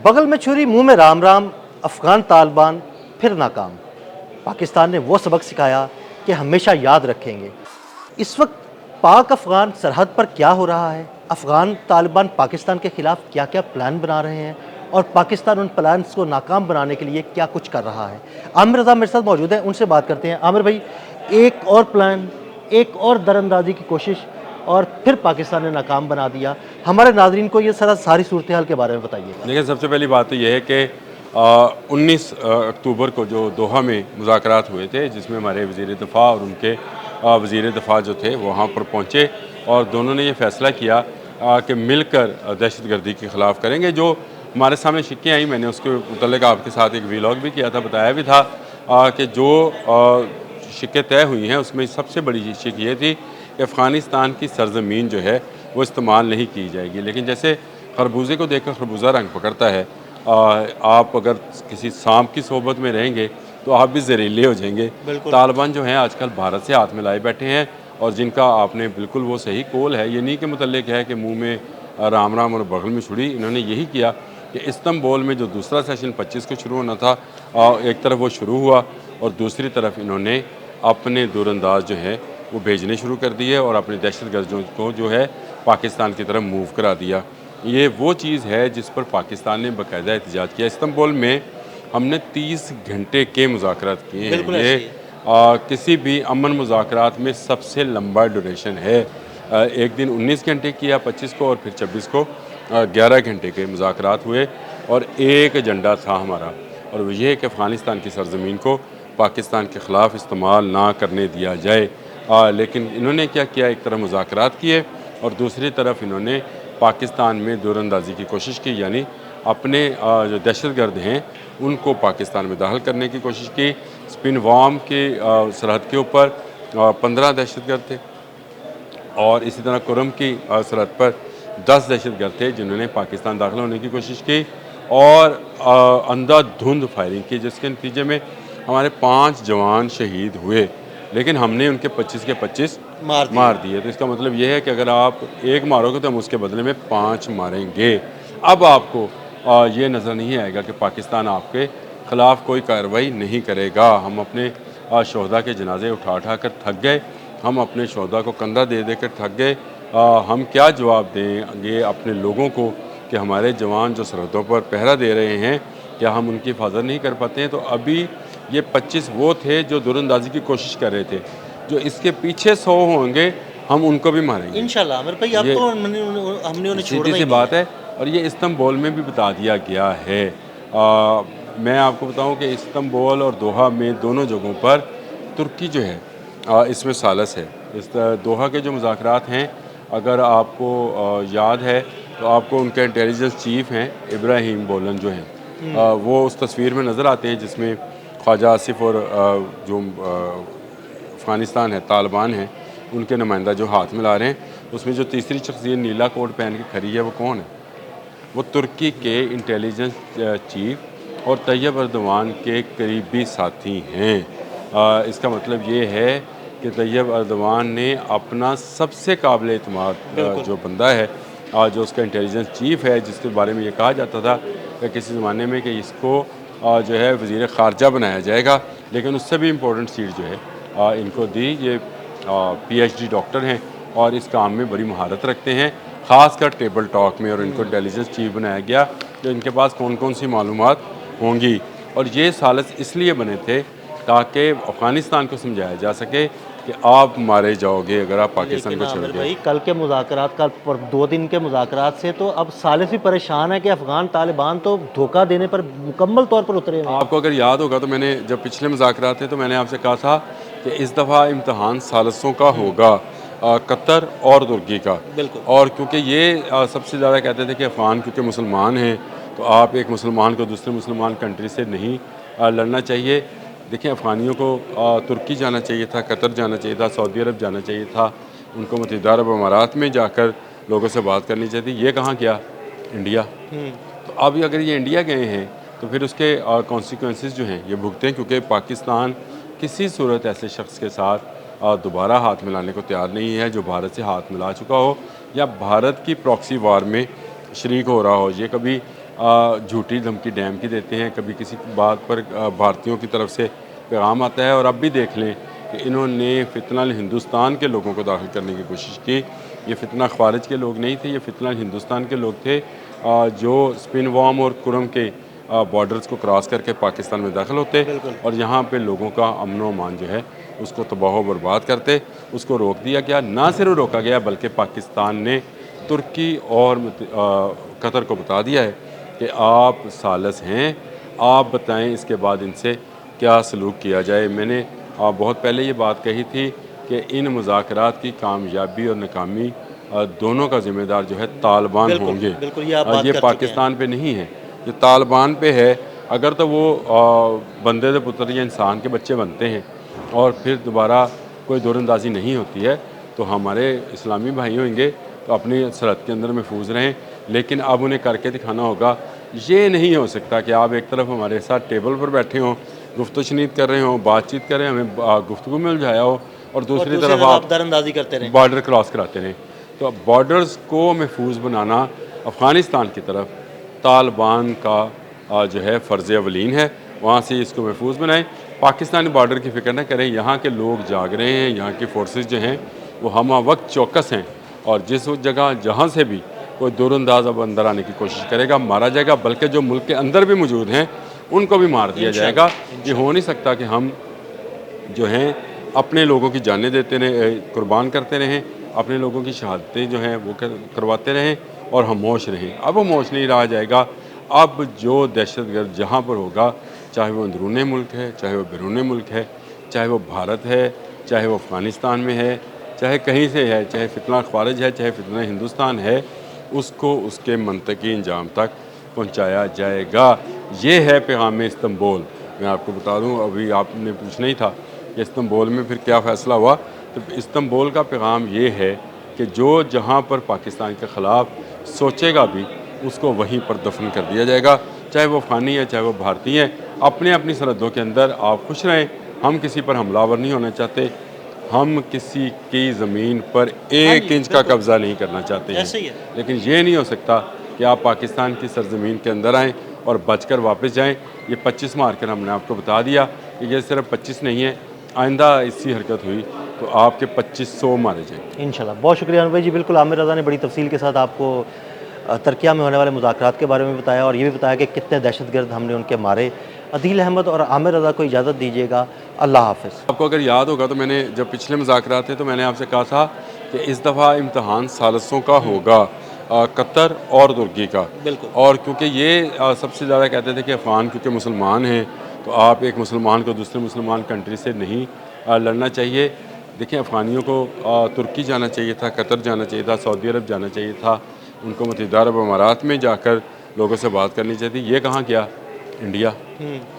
बगल में छुरी मुंह में राम राम, अफगान तालिबान फिर नाकाम। पाकिस्तान ने वो सबक सिखाया कि हमेशा याद रखेंगे। इस वक्त पाक अफगान सरहद पर क्या हो रहा है, अफगान तालिबान पाकिस्तान के खिलाफ क्या क्या प्लान बना रहे हैं और पाकिस्तान उन प्लान्स को नाकाम बनाने के लिए क्या कुछ कर रहा है। आमिर रज़ा मेरे साथ मौजूद हैं, उनसे बात करते हैं। आमिर भाई, एक और प्लान, एक और दरअंदाजी की कोशिश और फिर पाकिस्तान ने नाकाम बना दिया। हमारे नाज़रीन को ये सारी सूरत हाल के बारे में बताइए। देखिए, सबसे पहली बात तो ये है कि 19 अक्टूबर को जो दोहा में मुज़ाकरात हुए थे, जिसमें हमारे वज़ीर दिफ़ा और उनके वज़ीर दिफ़ा जो थे वहाँ पर पहुँचे और दोनों ने ये फ़ैसला किया कि मिलकर दहशतगर्दी के ख़िलाफ़ करेंगे। जो हमारे सामने शिक्कें आई, मैंने उसके मुतल्लिक़ आपके साथ एक व्लॉग भी किया था, बताया भी था कि जो शिक्कें तय हुई हैं उसमें सबसे बड़ी शिक ये थी कि अफ़गानिस्तान की सरज़मीन जो है वो इस्तेमाल नहीं की जाएगी। लेकिन जैसे खरबूजे को देखकर खरबूजा रंग पकड़ता है, आप अगर किसी सांप की सोबत में रहेंगे तो आप भी जहरीले हो जाएंगे। तालिबान जो हैं आजकल भारत से हाथ मिलाए बैठे हैं और जिनका आपने बिल्कुल वो सही कौल है, ये नहीं कि मुतल्लिक है कि मुंह में राम राम और बगल में छुरी। इन्होंने यही किया कि इस्तांबुल में जो दूसरा सेशन 25 को शुरू होना था, एक तरफ वो शुरू हुआ और दूसरी तरफ इन्होंने अपने दूरंदाज जो हैं वो भेजने शुरू कर दिए और अपने दहशतगर्दों को जो है पाकिस्तान की तरफ मूव करा दिया। ये वो चीज़ है जिस पर पाकिस्तान ने बाकायदा एहतजाज किया। इस्तांबुल में हमने 30 घंटे के मुज़ाकरात किए हैं। ये किसी भी अमन मुज़ाकरात में सबसे लंबा ड्यूरेशन है। एक दिन 19 घंटे किया 25 को और फिर 26 को 11 घंटे के मुज़ाकरात हुए और एक एजेंडा था हमारा, और ये है कि अफ़गानिस्तान की सरज़मीन को पाकिस्तान के ख़िलाफ़ इस्तेमाल ना करने दिया जाए। लेकिन इन्होंने क्या किया, एक तरफ मुज़ाकरात किए और दूसरी तरफ इन्होंने पाकिस्तान में दूरंदाजी की कोशिश की, यानी अपने जो दहशतगर्द हैं उनको पाकिस्तान में दाखिल करने की कोशिश की। स्पिनवाम के सरहद के ऊपर 15 दहशतगर्द थे और इसी तरह कुरम की सरहद पर 10 दहशतगर्द थे जिन्होंने पाकिस्तान दाखिल होने की कोशिश की और अंधाधुंध फायरिंग की, जिसके नतीजे में हमारे 5 जवान शहीद हुए, लेकिन हमने उनके 25 के 25 मार दिए। तो इसका मतलब ये है कि अगर आप एक मारोगे तो हम उसके बदले में 5 मारेंगे। अब आपको ये नज़र नहीं आएगा कि पाकिस्तान आपके ख़िलाफ़ कोई कार्रवाई नहीं करेगा। हम अपने शहदा के जनाजे उठा उठा कर थक गए, हम अपने शहदा को कंधा दे दे कर थक गए। हम क्या जवाब देंगे अपने लोगों को कि हमारे जवान जो सरहदों पर पहरा दे रहे हैं, क्या हम उनकी हिफाजत नहीं कर पाते हैं? तो अभी ये 25 वो थे जो दूरंदाजी की कोशिश कर रहे थे, जो इसके पीछे 100 होंगे हम उनको भी मारेंगे इंशाल्लाह। आमिर भाई, अब तो हमने उन्हें छोड़ना ही सीधी सी बात है और ये इस्तांबुल में भी बता दिया गया है। मैं आपको बताऊं कि इस्तांबुल और दोहा में दोनों जगहों पर तुर्की जो है इसमें सालस है। इस दोहा के जो मुज़ाकरात हैं, अगर आपको याद है तो आपको उनके इंटेलिजेंस चीफ़ हैं इब्राहिम बोलन जो हैं, वो उस तस्वीर में नज़र आते हैं जिसमें ख्वाजा आसिफ और जो अफ़गानिस्तान है तालिबान है उनके नुमाइंदा जो हाथ मिला रहे हैं। उसमें जो तीसरी शख्सियत नीला कोट पहन के खड़ी है वो कौन है? वो तुर्की के इंटेलिजेंस चीफ और तैयब अर्दवान के करीबी साथी हैं। इसका मतलब ये है कि तैयब अर्दवान ने अपना सबसे काबिल एतमाद जो बंदा है, जो उसका इंटेलिजेंस चीफ है, जिसके बारे में ये कहा जाता था कि किसी ज़माने में कि इसको जो है वज़ीर ख़ारजा बनाया जाएगा, लेकिन उससे भी इम्पोर्टेंट सीट जो है इनको दी। ये PhD डॉक्टर हैं और इस काम में बड़ी महारत रखते हैं, ख़ासकर टेबल टॉक में, और इनको इंटेलिजेंस चीफ बनाया गया जो इनके पास कौन कौन सी मालूमात होंगी। और ये सालस इसलिए बने थे ताकि अफ़गानिस्तान को समझाया जा सके कि आप मारे जाओगे अगर आप पाकिस्तान को छोड़ भाई, कल के मुज़ाकरात, कल 2 दिन के मुज़ाकरात से तो अब सालिस भी परेशान है कि अफ़गान तालिबान तो धोखा देने पर मुकम्मल तौर पर उतरे हैं। आपको अगर याद होगा तो मैंने जब पिछले मुज़ाकरात थे तो मैंने आपसे कहा था कि इस दफ़ा इम्तहान सालसों का होगा, कतर और तुर्की का। और क्योंकि ये सबसे ज़्यादा कहते थे कि अफ़गान क्योंकि मुसलमान हैं तो आप एक मुसलमान को दूसरे मुसलमान कंट्री से नहीं लड़ना चाहिए। देखिए, अफ़गानियों को तुर्की जाना चाहिए था, कतर जाना चाहिए था, सऊदी अरब जाना चाहिए था, उनको मुत्तहिदा अरब अमारात में जाकर लोगों से बात करनी चाहिए थी। ये कहाँ गया? इंडिया। तो अब अगर ये इंडिया गए हैं तो फिर उसके कॉन्सिक्वेंसेस जो हैं ये भुगतें, क्योंकि पाकिस्तान किसी सूरत ऐसे शख्स के साथ दोबारा हाथ मिलाने को तैयार नहीं है जो भारत से हाथ मिला चुका हो या भारत की प्रॉक्सी वार में शरीक हो रहा हो। ये कभी झूठी धमकी डैम की देते हैं, कभी किसी बात पर भारतीयों की तरफ से पैगाम आता है। और अब भी देख लें कि इन्होंने फितना हिंदुस्तान के लोगों को दाखिल करने की कोशिश की। ये फितना ख़वारिज के लोग नहीं थे, ये फितना हिंदुस्तान के लोग थे जो स्पिनवार्म और कुरम के बॉर्डर्स को क्रॉस करके पाकिस्तान में दाखिल होते और यहाँ पे लोगों का अमन व अमान जो है उसको तबाह व बर्बाद करते। उसको रोक दिया गया, ना सिर्फ रोका गया बल्कि पाकिस्तान ने तुर्की और कतर को बता दिया है कि आप सालस हैं, आप बताएं इसके बाद इनसे क्या सलूक किया जाए। मैंने बहुत पहले ये बात कही थी कि इन मुज़ाकरात की कामयाबी और नाकामी दोनों का ज़िम्मेदार जो है तालिबान होंगे। बिल्कुल, ये आप बात ये कर चुके हैं। पाकिस्तान पे नहीं है, ये तालिबान पे है। अगर तो वो बंदे दे पुत्र या इंसान के बच्चे बनते हैं और फिर दोबारा कोई दौरंदाजी नहीं होती है तो हमारे इस्लामी भाई होंगे तो अपनी सरहद के अंदर महफूज रहें। लेकिन अब उन्हें करके दिखाना होगा। ये नहीं हो सकता कि आप एक तरफ हमारे साथ टेबल पर बैठे हों, गुफ्तगू शनीद कर रहे हों, बातचीत कर रहे हैं, हमें गुफ्तगू में उलझाया हो और दूसरी तरफ आप दरअंदाजी करते रहें, बॉर्डर क्रॉस कराते रहें। तो बॉर्डर्स को महफूज बनाना अफ़गानिस्तान की तरफ तालिबान का जो है फ़र्ज़ अवलीन है, वहाँ से इसको महफूज बनाएं। पाकिस्तानी बॉर्डर की फ़िक्र न करें, यहाँ के लोग जाग रहे हैं, यहाँ की फोर्सेस जो हैं वो हम वक्त चौकस हैं और जिस जगह जहाँ से भी कोई दूरअंदाज अब अंदर आने की कोशिश करेगा मारा जाएगा, बल्कि जो मुल्क के अंदर भी मौजूद हैं उनको भी मार दिया जाएगा। ये हो नहीं सकता कि हम जो हैं अपने लोगों की जानें देते रहें, कुर्बान करते रहें, अपने लोगों की शहादतें जो हैं वो करवाते रहें और खामोश रहें। अब खामोश नहीं रहा जाएगा। अब जो दहशतगर्द जहाँ पर होगा, चाहे वो अंदरूनी मुल्क है, चाहे वो बैरूनी मुल्क है, चाहे वो भारत है, चाहे वो अफ़गानिस्तान में है, चाहे कहीं से है, चाहे फितना ख़वारिज है, चाहे फितना हिंदुस्तान है, उसको उसके मंतकी अंजाम तक पहुँचाया जाएगा। ये है पैगाम इस्तंबुल। मैं आपको बता दूँ, अभी आपने पूछना ही था कि इस्तंबुल में फिर क्या फ़ैसला हुआ। तो इस्तंबुल का पैगाम ये है कि जो जहाँ पर पाकिस्तान के ख़िलाफ़ सोचेगा भी उसको वहीं पर दफन कर दिया जाएगा, चाहे वो अफ़गानी है, चाहे वो भारतीय है। अपने अपनी सरहदों के अंदर आप खुश रहें। हम किसी पर हमलावर नहीं होना चाहते, हम किसी की ज़मीन पर एक इंच का कब्ज़ा नहीं करना चाहते हैं। लेकिन ये नहीं हो सकता कि आप पाकिस्तान की सरजमीन के अंदर आएँ और बचकर वापस जाएँ। ये 25 मार कर हमने आपको बता दिया कि ये सिर्फ 25 नहीं है, आइंदा ऐसी हरकत हुई तो आपके 2500 मारे जाएंगे इंशाल्लाह। बहुत शुक्रिया अनवर भाई जी। बिल्कुल, आमिर रज़ा ने बड़ी तफसील के साथ आपको तुर्किया में होने वाले मुज़ाकरात के बारे में बताया और ये भी बताया कि कितने दहशतगर्द हमने उनके मारे। अदील अहमद और आमिर रज़ा को इजाज़त दीजिएगा। अल्लाह हाफ़िज़। आपको अगर याद होगा तो मैंने जब पिछले मुज़ाकरात थे तो मैंने आपसे कहा था कि इस दफ़ा इम्तहान सालसों का होगा, कतर और तुर्की का। बिल्कुल। और क्योंकि ये सबसे ज़्यादा कहते थे कि अफ़गान क्योंकि मुसलमान हैं तो आप एक मुसलमान को दूसरे मुसलमान कंट्री से नहीं लड़ना चाहिए। देखिए, अफ़गानियों को तुर्की जाना चाहिए था, कतर जाना चाहिए था, सऊदी अरब जाना चाहिए था, उनको मुत्तहिदा अरब अमारात में जाकर लोगों से बात करनी चाहिए थी। ये कहाँ गया? इंडिया।